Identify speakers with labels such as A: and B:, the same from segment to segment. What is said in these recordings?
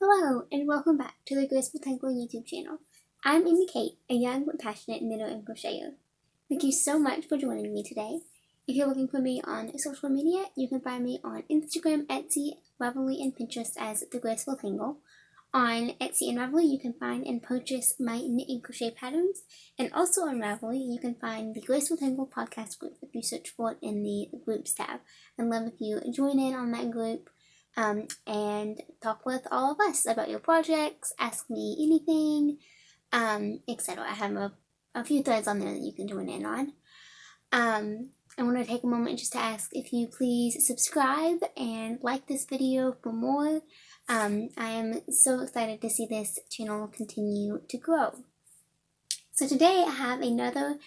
A: Hello, and welcome back to the Graceful Tangle YouTube channel. I'm Amy Kate, a young but passionate knitter and crocheter. Thank you so much for joining me today. If you're looking for me on social media, you can find me on Instagram, Etsy, Ravelry, and Pinterest as The Graceful Tangle. On Etsy and Ravelry, you can find and purchase my knit and crochet patterns, and also on Ravelry, you can find the Graceful Tangle podcast group if you search for it in the groups tab. I'd love if you join in on that group. And talk with all of us about your projects, ask me anything, etc. I have a few threads on there that you can join in on. I want to take a moment just to ask if you please subscribe and like this video for more. I am so excited to see this channel continue to grow. So today I have another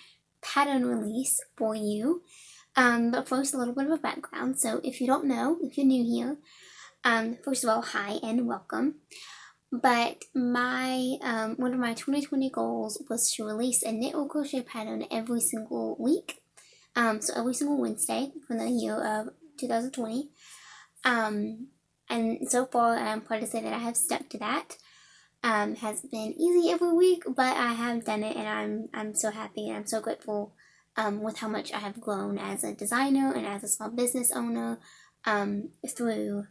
A: pattern release for you. But first, a little bit of a background. So if you don't know, if you're new here, first of all, hi and welcome. But my one of my 2020 goals was to release a knit or crochet pattern every single week. So every single Wednesday for the year of 2020. And so far, I'm proud to say that I have stuck to that. Has been easy every week, but I have done it, and I'm so happy and I'm so grateful with how much I have grown as a designer and as a small business owner through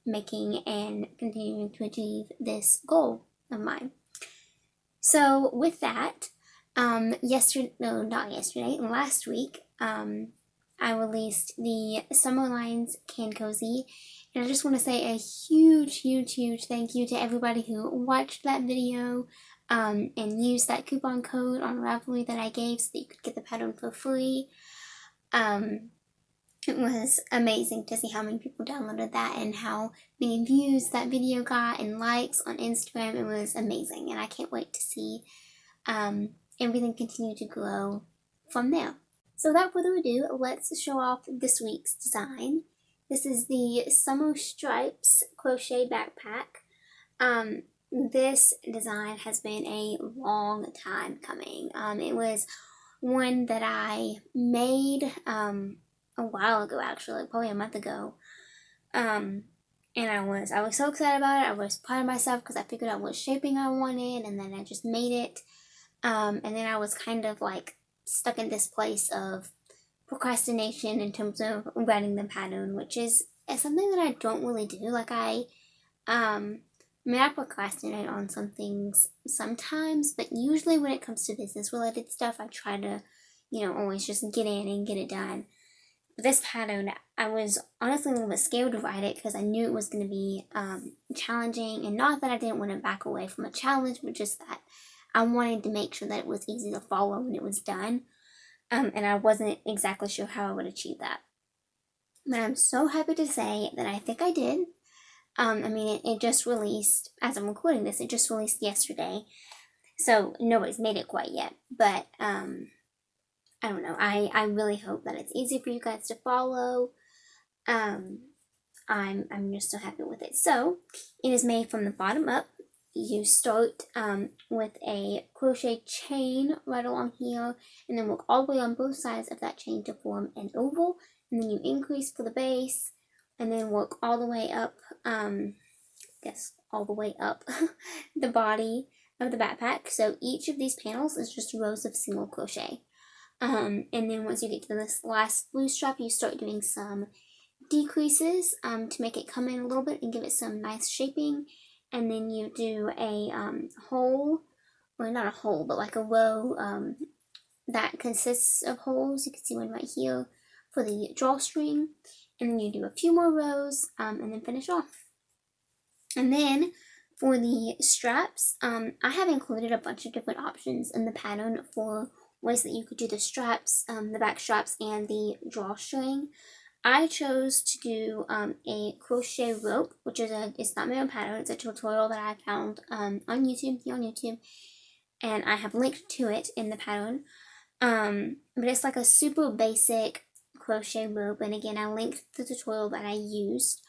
A: making and continuing to achieve this goal of mine. So with that, last week, I released the Summer Lines Can Cozy, and I just want to say a huge thank you to everybody who watched that video and used that coupon code on Ravelry that I gave so that you could get the pattern for free. It was amazing to see how many people downloaded that and how many views that video got and likes on Instagram. It was amazing, and I can't wait to see everything continue to grow from there. So without further ado, let's show off this week's design. This is the Summer Stripes crochet backpack. This design has been a long time coming. It was one that I made a while ago, actually, probably a month ago. And I was so excited about it. I was proud of myself because I figured out what shaping I wanted, and then I just made it. And then I was kind of like stuck in this place of procrastination in terms of writing the pattern, which is something that I don't really do. Like I procrastinate on some things sometimes, but usually when it comes to business related stuff, I try to, always just get in and get it done. But this pattern, I was honestly a little bit scared to write it because I knew it was going to be challenging, and not that I didn't want to back away from a challenge, but just that I wanted to make sure that it was easy to follow when it was done. And I wasn't exactly sure how I would achieve that. But I'm so happy to say that I think I did. It just released, as I'm recording this, it just released yesterday. So nobody's made it quite yet. But, I don't know. I really hope that it's easy for you guys to follow. I'm just so happy with it. So, it is made from the bottom up. You start with a crochet chain right along here, and then work all the way on both sides of that chain to form an oval, and then you increase for the base, and then work all the way up, all the way up the body of the backpack. So each of these panels is just rows of single crochet. And then once you get to this last blue strap, you start doing some decreases to make it come in a little bit and give it some nice shaping. And then you do a hole, or not a hole, but like a row that consists of holes. You can see one right here for the drawstring. And then you do a few more rows and then finish off. And then for the straps, I have included a bunch of different options in the pattern for ways that you could do the straps, the back straps, and the drawstring. I chose to do a crochet rope, which is it's not my own pattern, it's a tutorial that I found on YouTube, and I have linked to it in the pattern. But it's like a super basic crochet rope, and again, I linked the tutorial that I used.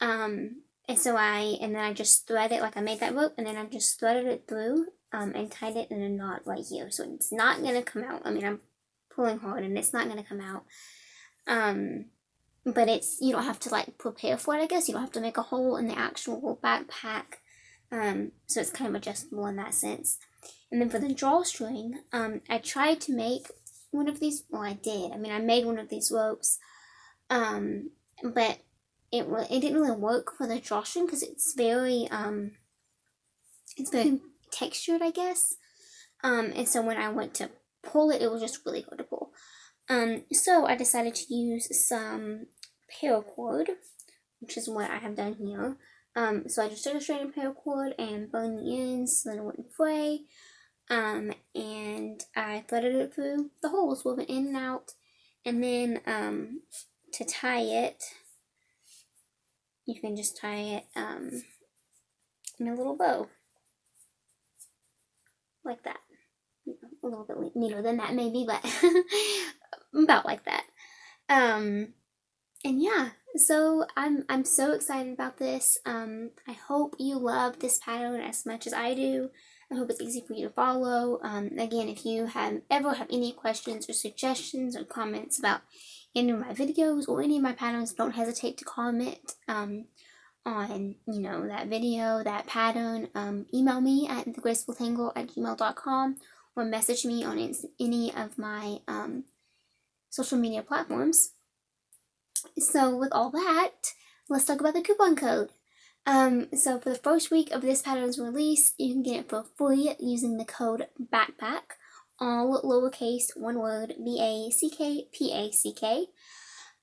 A: And then I just threaded, like I made that rope, and then I just threaded it through, and tied it in a knot right here. So it's not going to come out. I'm pulling hard, and it's not going to come out. but you don't have to like prepare for it, I guess. You don't have to make a hole in the actual backpack. So it's kind of adjustable in that sense. And then for the drawstring, I tried to make one of these. Well, I did. I mean, I made one of these ropes, but it didn't really work for the drawstring because it's very textured, I guess. And so when I went to pull it, it was just really hard to pull. So I decided to use some paracord, which is what I have done here. So I just took a straight of paracord and burned the ends so that it wouldn't fray. And I threaded it through the holes, woven in and out. And then to tie it, you can just tie it in a little bow, like that. A little bit neater than that maybe, but about like that. And yeah, so I'm so excited about this. I hope you love this pattern as much as I do. I hope it's easy for you to follow. Again, if you ever have any questions or suggestions or comments about any of my videos or any of my patterns, don't hesitate to comment on that video, that pattern. Email me at TheGracefulTangle@gmail.com or message me on any of my social media platforms. So with all that, let's talk about the coupon code. So for the first week of this pattern's release, you can get it for free using the code BACKPACK, all lowercase, one word, BACKPACK.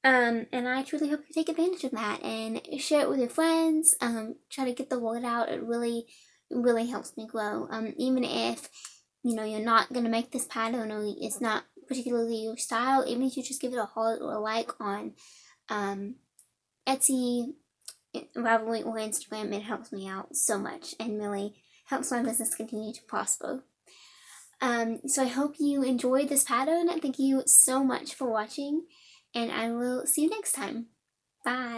A: And I truly hope you take advantage of that and share it with your friends. Try to get the word out. It really helps me grow. Even if you're not gonna make this pattern or it's not particularly your style, even if you just give it a heart or a like on Etsy, Ravelry, or Instagram, it helps me out so much and really helps my business continue to prosper. So I hope you enjoyed this pattern. Thank you so much for watching, and I will see you next time. Bye.